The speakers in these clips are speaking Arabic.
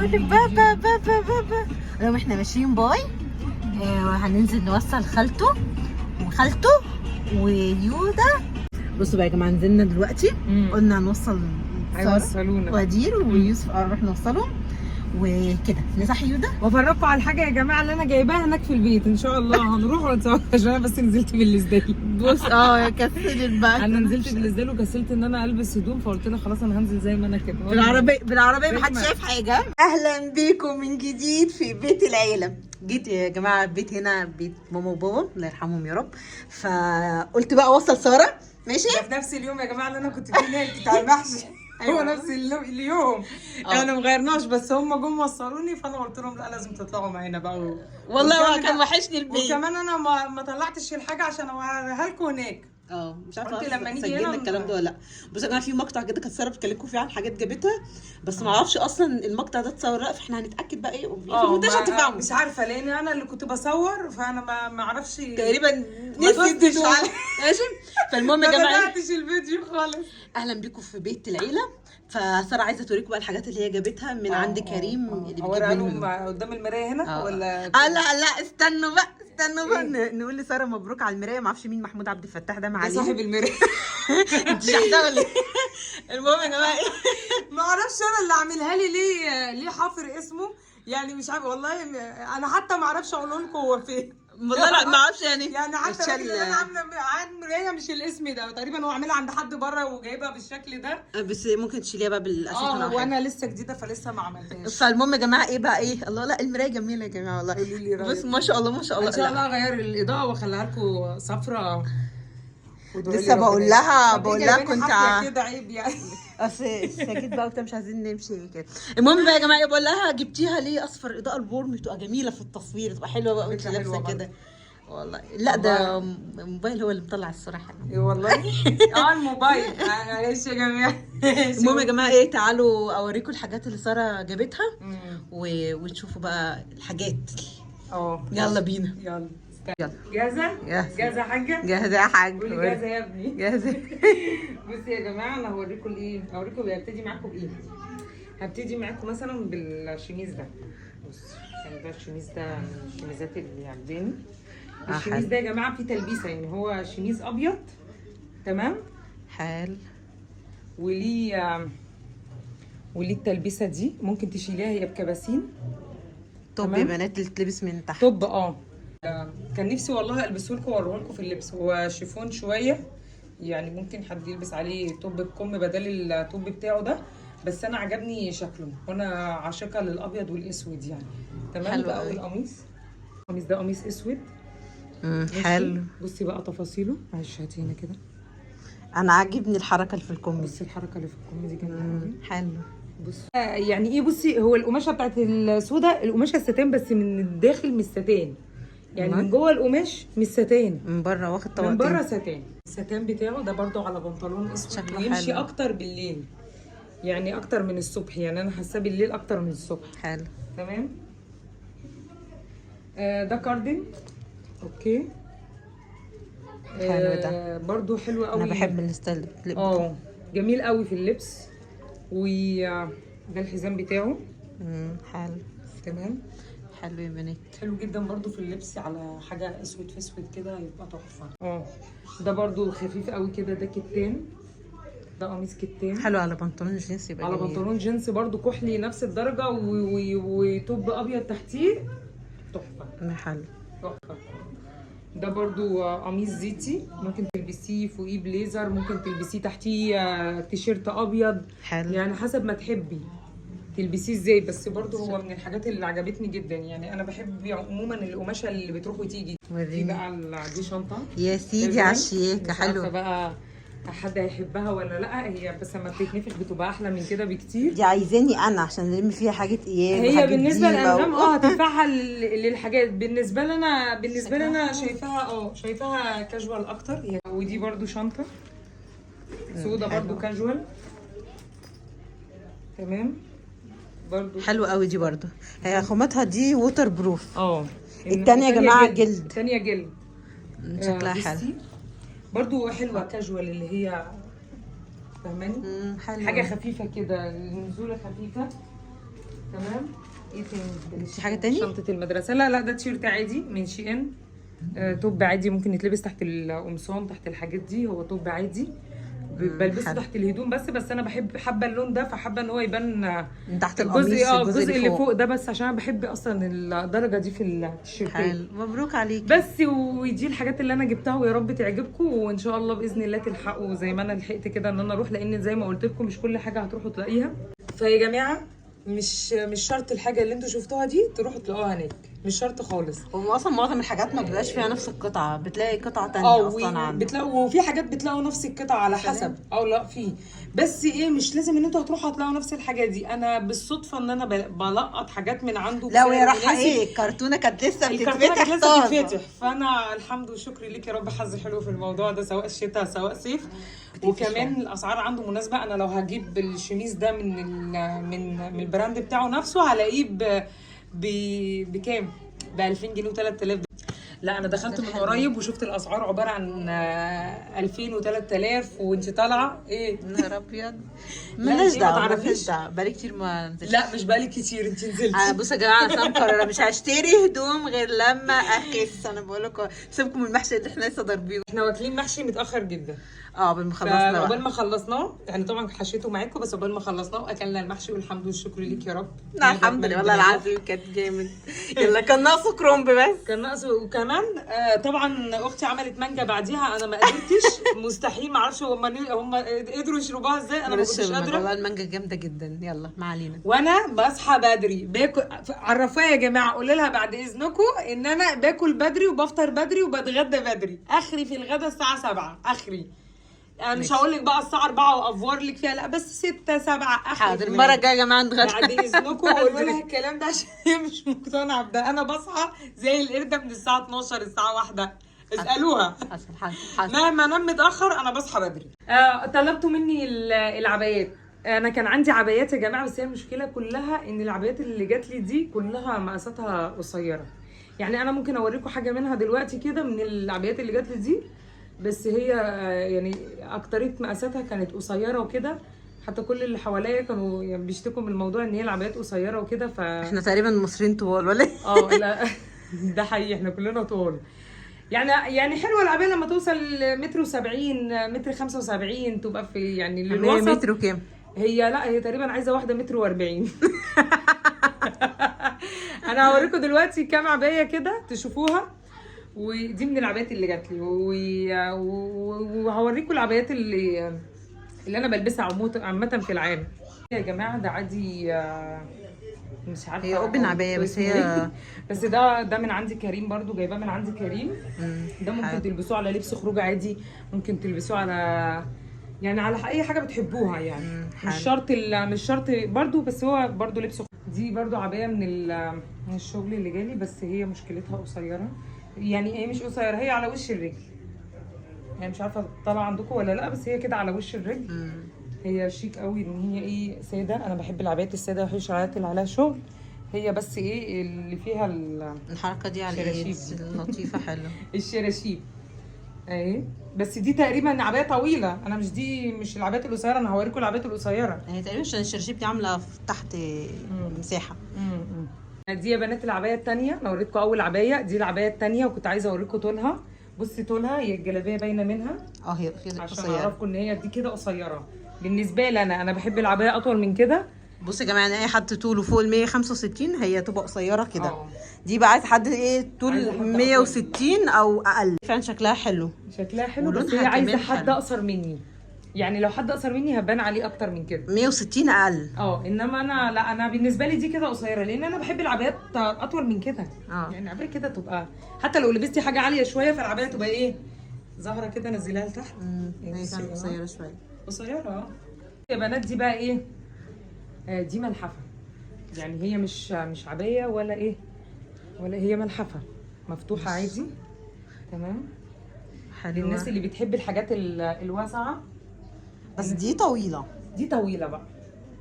بقول لك بابا بابا بابا. لو احنا ماشيين باي هننزل نوصل خالته وخالته ويودا. بصوا بقى يا جماعه، نزلنا دلوقتي قلنا هنوصل هيوصلونا ودير ويوسف نروح نوصلهم وكده. نصحي يودا وافرجكم على الحاجه يا جماعه اللي انا جايباها هناك في البيت ان شاء الله. هنروح ونتصور عشان انا بس نزلت بالازدال. بص كسلت بقى. انا نزلت بالازدال وكسلت ان انا البس هدوم، فقلت لها خلاص انا هنزل زي ما انا كده بالعربيه محدش شايف حاجه. اهلا بيكم من جديد في بيت العيله. جيت يا جماعه البيت هنا بيت ماما وبابا الله يرحمهم يا رب، فقلت بقى اوصل ساره. ماشي ده في نفس اليوم يا جماعه اللي انا كنت فيه هناك بتاع المحشي. هو نفس اليوم انا مغيرناش، بس هم جم وصلوني فانا قلت لهم لا لازم تطلعوا معانا بقى والله كان وحشني البيت. وكمان انا ما طلعتش الحاجه عشان اوريها لكم هناك. مش عارفه قلت لما نيجي سجلنا هنا الكلام ده ولا لا. بصوا يا جماعه في مقطع كده كانت ساره بتكلمكم فيه عن حاجات جابتها، بس ما اعرفش اصلا المقطع ده اتصور لا، فاحنا هنتاكد بقى ايه في المونتاج هتفهموا. مش عارفه لان انا اللي كنت بصور فانا ما اعرفش تقريبا نسيت ماشي. فالمهم يا جماعه ما بداتش الفيديو خالص. اهلا بيكم في بيت العيله. فساره عايزه توريكم بقى الحاجات اللي هي جابتها من عند كريم اللي بيجيب لهم قدام المرايه هنا ولا لا استنوا بقى نقول لساره مبروك على المرايه. ما اعرفش مين محمود عبد الفتاح ده معايا صاحب المرايه. انت شفتها ولا المهم يا جماعه ما اعرفش انا اللي عاملها لي ليه حافر اسمه يعني مش عارفه والله. انا حتى ما اعرفش اقول لكم هو فين والله لا ما اعرفش يعني حتى الراجل اللي انا عامله عن مرايه مش الاسم ده تقريبا، هو عاملها عند حد بره وجايبها بالشكل ده، بس ممكن تشيليها بقى بالاساس. وانا لسه جديده فلسه ما عملتهاش. فالمهم يا جماعه الله لا المرايه جميله يا جماعه والله. بص ما شاء الله ما شاء الله. ان شاء الله اغير الاضاءه واخليها لكم صفرا. لسه بقول لها كنت كده عيب يعني. اصل ساكت بقى وبتاع مش عايزين نمشي كده. المهم بقى يا جماعه بقول لها جبتيها ليه اصفر؟ الاضاءه الورم بتبقى جميله في التصوير، تبقى حلوه بقى وانت لابسه كده والله. لا ده الموبايل هو اللي مطلع الصوره حلوه والله. الموبايل معلش يا جماعه. المهم يا جماعه تعالوا اوريكم الحاجات اللي ساره جابتها وتشوفوا بقى الحاجات. يلا بينا يلا جاهزه؟ جاهزه يا حاجه؟ جاهزه يا حاج. قولي جاهزه يا ابني. جاهزه. بصي يا جماعه انا هوريكم هبتدي معاكم بايه. هبتدي معاكم مثلا بالشميز ده. بص عشان ده الشميز ده من الشميزات اللي عجباني. الشميز ده يا جماعه فيه تلبيسه، يعني هو شميز ابيض تمام حلو وليه التلبيسه دي ممكن تشيليها هي بكباسين. طب يا بنات اللي تلبس من تحت. طب كان نفسي والله البسه لكم واوريه لكم في اللبس. هو شيفون شويه يعني ممكن حد يلبس عليه توب بكم بدل التوب بتاعه ده، بس انا عجبني شكله وانا عاشقه للابيض والاسود يعني. تمام. ده اول قميص ده قميص اسود. حلو. بصي بقى تفاصيله. معلش هاتي هنا كده. انا عاجبني الحركه اللي في الكم. بصي الحركه اللي في الكم دي جميله. حلو. بصي يعني ايه، بصي هو القماشه بتاعت السودا القماشه الستان، بس من الداخل مش ستان يعني من جوه القماش مش ستان، من بره واخد طبقتين. من بره ستان. الستان بتاعه ده برضو على بنطلون اسود ويمشي اكتر بالليل يعني اكتر من الصبح، يعني انا حاساه بالليل اكتر من الصبح. حلو تمام. ده كاردن. اوكي حلو ده برضو حلو قوي. انا بحب الستايل جميل قوي في اللبس. وده الحزام بتاعه. حلو تمام. حلو يا بنات. حلو جدا برضو في اللبس على حاجه اسود في اسود كده يبقى تحفه. ده برضو خفيف قوي كده. ده كتان. ده قميص كتان حلو على بنطلون جينز يبقى على بنطلون جينز برضو كحلي نفس الدرجه وتوب ابيض تحتيه تحفه. حلو تحفه. ده برضو قميص زيتي ممكن تلبسيه فوقيه بليزر، ممكن تلبسيه تحتيه تيشيرت ابيض. حلو يعني حسب ما تحبي تلبسيه ازاي، بس برضو هو من الحاجات اللي عجبتني جدا. يعني انا بحب عموما القماشه اللي بتروح وتيجي. في بقى دي شنطه يا سيدي على الشياكه حلوه بقى. حد هيحبها ولا لا؟ هي بس لما بتتنفخ بتبقى احلى من كده بكتير. دي عايزاني انا عشان نلم فيها حاجه اياب. هي بالنسبه للانغام هتنفعها للحاجات. بالنسبه لنا شايفاها كاجوال اكتر. ودي برضو شنطه سودا برضو كاجوال. تمام. برضو حلو قوي. دي برضو هي خامتها دي ووتر بروف. الثانيه يا جماعه جلد. الثانيه جلد. شكلها حلو برضو حلوه كاجوال اللي هي فاهماني. حاجه خفيفه كده، نزوله خفيفه. تمام. ايه تاني؟ في حاجه تاني؟ شنطه المدرسه. لا ده تيشيرت عادي من شي ان. توب عادي ممكن يتلبس تحت القمصان، تحت الحاجات دي. هو توب عادي بلبسه تحت الهدوم بس انا حابه اللون ده، فحابه ان هو يبان من تحت القميص الجزء اللي فوق ده بس، عشان انا بحب اصلا الدرجه دي في التيشيرتات. مبروك عليك. بس ودي الحاجات اللي انا جبتها، ويا رب تعجبكم، وان شاء الله باذن الله تلحقوا زي ما انا لحقت كده ان انا اروح، لان زي ما قلت لكم مش كل حاجه هتروحوا تلاقيها. فيا جماعه مش شرط الحاجه اللي انتوا شفتوها دي تروحوا تلاقوها هناك، مش شرط خالص. هو اصلا معظم الحاجات ما بيبقاش فيها نفس القطعه، بتلاقي قطعه تانية اصلا عنده. بتلاقوا وفي حاجات بتلاقوا نفس القطعه على حسب، او لا في، بس ايه مش لازم ان انتوا هتروحوا تلاقوا نفس الحاجه دي. انا بالصدفه ان انا بلقط حاجات من عنده. لا وهي رايحه ايه، الكرتونه كانت لسه بتتفتح. فانا الحمد وشكر ليك يا رب، حظي حلو في الموضوع ده، سواء الشتاء سواء صيف. وكمان الاسعار عنده مناسبه. انا لو هجيب الشميز ده من البراند بتاعه نفسه هلاقيه بكام؟ ب 2000 جنيه و3000. لا انا دخلت من قريب وشفت الاسعار عباره عن 2000 و3000 وانت طالعه ايه؟ يا نهار ابيض. مالناش دعوه، مالناش دعوه، بقالي كتير ما نزلتش. لا مش بقالي كتير، انت نزلتي. بصوا يا جماعه انا مقرره مش هشتري هدوم غير لما اخس. انا بقول لكم سيبكم من المحشي اللي احنا لسه ضاربينه. احنا واكلين محشي متاخر جدا. قبل ما خلصنا قبل ما خلصناه يعني، طبعا حشيته معاكم، بس قبل ما خلصناه واكلنا المحشي والحمد والشكر ليك يا رب. لا الحمد لله والله العظيم كانت جامد. يلا كان ناقصه كرومب بس. كان ناقصه. وكمان طبعا اختي عملت مانجا بعديها، انا ما قدرتش. مستحيل، ما اعرفش هم قدروا يشربوها ازاي، انا ما كنتش قادره. والله المانجا جامده جدا. يلا ما علينا. وانا بصحى بدري باكل. عرفوها يا جماعه، قولوا لها بعد اذنكم ان انا باكل بدري وبفطر بدري وبتغدى بدري. اخري في الغدا الساعه 7 اخري. يعني مش هقول لك بقى الساعه 4 وافور لك فيها، لا بس 6 7 اخري. حاضر المره الجايه يا جماعه نتغدى. بعد اذنكم قولوا لها الكلام ده عشان هي مش مقتنعه بده. انا بصحى زي القرده من الساعه 12 الساعه 1. اسالوها. حصل. مهما انام متاخر انا بصحى بدري. طلبتوا مني العبايات. انا كان عندي عبايات يا جماعه، بس هي المشكله كلها ان العبايات اللي جات لي دي كلها مقاساتها قصيره. يعني انا ممكن اوريكم حاجه منها دلوقتي كده من العبايات اللي جات لي دي، بس هي يعني اكتريت مقاساتها كانت قصيره وكده. حتى كل اللي حواليا كانوا يعني بيشتكوا من الموضوع ان هي العبايات قصيره وكده. احنا تقريبا مصريين طوال ولا ايه؟ لا ده حقيقي، احنا كلنا طوال. يعني حلوه العبايه لما توصل متر و70 متر 75 تبقى في يعني للوسط. متر وكام؟ هي تقريبا عايزه واحده متر و40. انا هوريكم دلوقتي كام عبايه كده تشوفوها، ودي من العبايات اللي جات لي، وهوريكم العبايات اللي انا بلبسها عامه في العام يا جماعه. ده عادي، مش عارفه هي اوبن عبايه بس هي بس ده من عندي كريم، برضو جايباه من عندي كريم. ده ممكن تلبسوه على لبس خروج عادي، ممكن تلبسوه على يعني على اي حاجه بتحبوها يعني. مش شرط برضو، بس هو برضو لبس خروج. دي برضو عبايه من الشغل اللي جالي، بس هي مشكلتها قصيره. يعني ايه مش قصيره، هي على وش الرجل. يعني مش عارفه طالعه عندكم ولا لا، بس هي كده على وش الرجل. هي شيك قوي ان هي ايه ساده. انا بحب العبايات الساده، ما بحبش العبايات اللي عليها شغل. هي بس ايه اللي فيها الحركه دي على الايد لطيفه حلوه. الشراشيب اهي. بس دي تقريبا عبايه طويله، انا مش العبايات القصيره. انا هوريكم العبايات القصيره. هي تقريبا عشان الشراشيب دي عامله تحت مساحه. دي يا بنات العبايه الثانيه. انا وريتكم اول عبايه، دي العبايه الثانيه، وكنت عايزه اوريكم طولها. بصي طولها، هي الجلابيه باينه منها. هي قصيره عشان اعرفكم ان هي دي كده قصيره. بالنسبه لي انا بحب العبايه اطول من كده. بصوا يا جماعه، اي حد طوله فوق ال 165 هي تبقى قصيره كده. دي بقى عايز حد ايه طول 160 او اقل. فعلا شكلها حلو، بس هي عايزه حد اقصر مني. يعني لو حد اقصر مني هبان عليه اكتر من كده. 160 اقل. انما انا بالنسبه لي دي كده قصيره، لان انا بحب العبايات اطول من كده. يعني العبايه كده تبقى حتى لو لبستي حاجه عاليه شويه، فالعبايه تبقى ايه ظاهره كده، نزليها لتحت. هي كانت قصيره شويه. قصيره يا بنات. دي بقى ايه؟ دي ملحفه. يعني هي مش عبايه ولا ايه، ولا هي ملحفه مفتوحه عادي. تمام. حلوه للناس اللي بتحب الحاجات الواسعه. بس دي طويله. دي طويله بقى.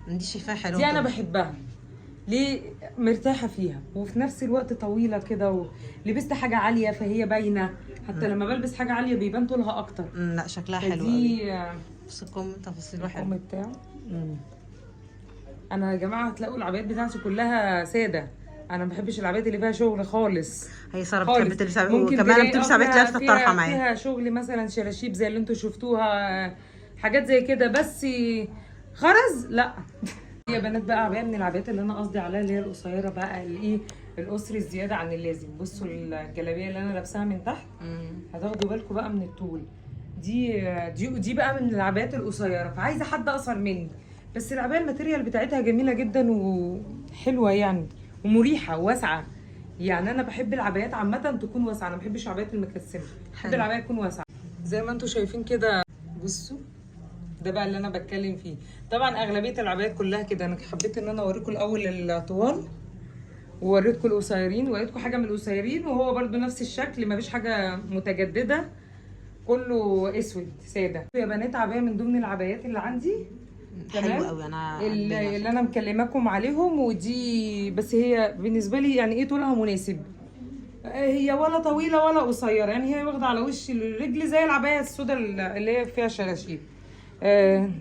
دي شايفاها حلوه. دي انا بحبها. ليه؟ مرتاحه فيها، وفي نفس الوقت طويله كده، ولبست حاجه عاليه فهي باينه. حتى لما بلبس حاجه عاليه بيبان طولها اكتر. لا شكلها حلو قوي. بس الكم تفاصيله حلوه. الكم بتاعه. انا يا جماعه هتلاقوا العبايات بتاعتي كلها ساده، انا ما بحبش العبايات اللي فيها شغل خالص. هي ساره خالص. بتحب تلبس ممكن وكمان تلاقي بتلبس عبايات لابسه الطرحه معايا. فيها شغل مثلا شراشيب زي اللي انتوا شفتوها، حاجات زي كده، بس خرز لا. يا بنات بقى عبايه من العبايات اللي انا قصدي عليها، اللي هي القصيره بقى، الايه، القصر الزياده عن اللازم. بصوا الجلابيه اللي انا لابساها من تحت، هتاخدوا بالكم بقى من الطول. دي بقى من العبايات القصيره، فعايزه حد اقصر مني، بس العبايه الماتيريال بتاعتها جميله جدا وحلوه يعني، ومريحه وواسعه. يعني انا بحب العبايات عامه تكون واسعه، انا ما بحبش العبايات المكسمه، بحب العبايه تكون واسعه زي ما انتم شايفين كده. بصوا ده بقى اللي انا بتكلم فيه. طبعا اغلبيه العبايات كلها كده. انا حبيت ان انا اوريكم الاول الطوال، ووريتكم القصيرين، ووريتكم حاجه من القصيرين، وهو برده نفس الشكل، مفيش حاجه متجدده، كله اسود ساده. يا بنات عبايه من ضمن العبايات اللي عندي، حلو قوي. انا اللي انا مكلماكم عليهم، ودي بس هي بالنسبه لي يعني ايه، طولها مناسب، هي ولا طويله ولا قصيره، يعني هي واخده على وش الرجل زي العبايه السوداء اللي هي فيها شراشيب.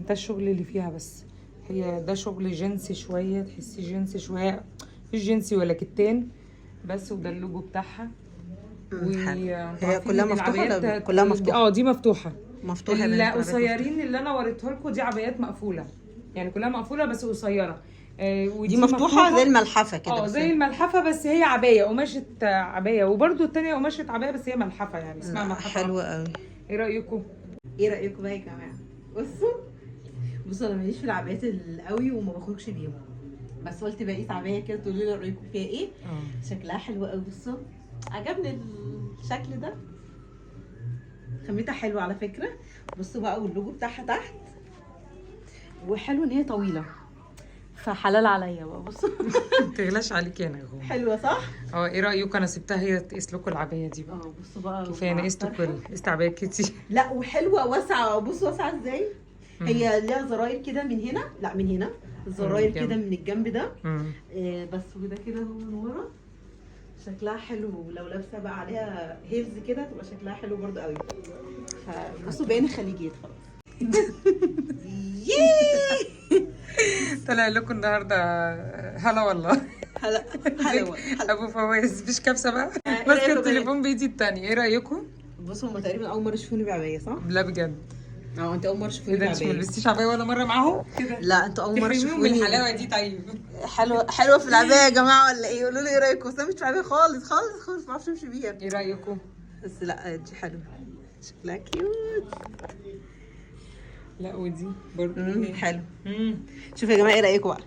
ده الشغل اللي فيها، بس هي ده شغل جنسي شويه، تحسي جنسي شويه، مفيش جنسي ولا كتان بس، وده اللوجو بتاعها. هي كلها مفتوحه كلها مفتوحه. دي مفتوحه. مفتوحه. القصيرين اللي انا وريته لكم دي عبايات مقفوله، يعني كلها مقفوله بس قصيره. ودي مفتوحه زي الملحفه كده. زي الملحفه، بس هي عبايه قماشه عبايه، وبرده الثانيه قماشه عبايه بس هي ملحفه، يعني اسمها ملحفه. حلوه قوي. ايه رايكم؟ ايه رايكم بقى يا جماعه؟ بصوا انا ماليش في العبايات القوي وما بخرجش بيهم، بس قلت بقيت عبايه كده تقولوا لي رايكم فيها ايه. شكلها حلو قوي. بصوا عجبني الشكل ده، خامتها حلوه على فكره. بصوا بقى، واللوجو بتاعها تحت، وحلو ان هي طويله، فحلال عليا بقى. بصوا ما تغلاش عليكي انا اهو. حلوه صح؟ ايه رايكم؟ انا سبتها هي تقيس لكم العبايه دي بقى. بصوا بقى، كفايه انا قست عبايات كتير. لا وحلوه واسعه. بصوا واسعه ازاي. هي ليها زراير كده من هنا، لا من هنا، الزراير كده من الجنب ده. بس وده كده من ورا، شكلها حلو. لو لابسه بقى عليها هيلز كده تبقى شكلها حلو برضو قوي. فبصوا باين خليجيات خلاص. طلع لكم النهارده هلا والله. هلا ابو فواز مش كبسه بقى، ماسكه التليفون بايدي الثانيه. ايه رايكم؟ بصوا هم تقريبا اول مره يشوفوني بعبايه صح؟ لا بجد. انت اول مره تشوفوني بعبايه. انت ما لبستيش عبايه ولا مره معاهم كده؟ لا انتوا اول مره تشوفوني. من الحلاوه دي. طيب حلوه في العبايه يا جماعه ولا ايه؟ قولوا لي ايه رايكم. بس انا مش في العبايه خالص خالص خالص، ما اعرفش امشي بيها. ايه رايكم؟ بس لا دي حلوه، شكلها كيوت. لا ودي برضه حلو. شوفوا يا جماعه ايه رايكم بقى.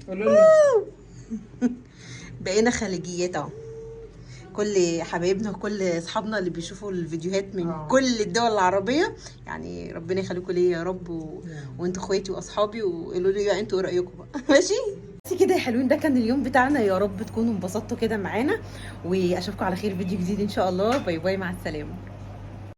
قولوا لي. بقينا خليجيات اهو. كل حبايبنا وكل اصحابنا اللي بيشوفوا الفيديوهات من كل الدول العربيه، يعني ربنا يخليكم ليا يا رب، وانتوا اخواتي واصحابي، وقولوا لي انتوا ايه رايكم بقى. ماشي بس كده يا حلوين، ده كان اليوم بتاعنا. يا رب تكونوا انبسطتوا كده معانا، واشوفكم على خير فيديو جديد ان شاء الله. باي باي، مع السلامه.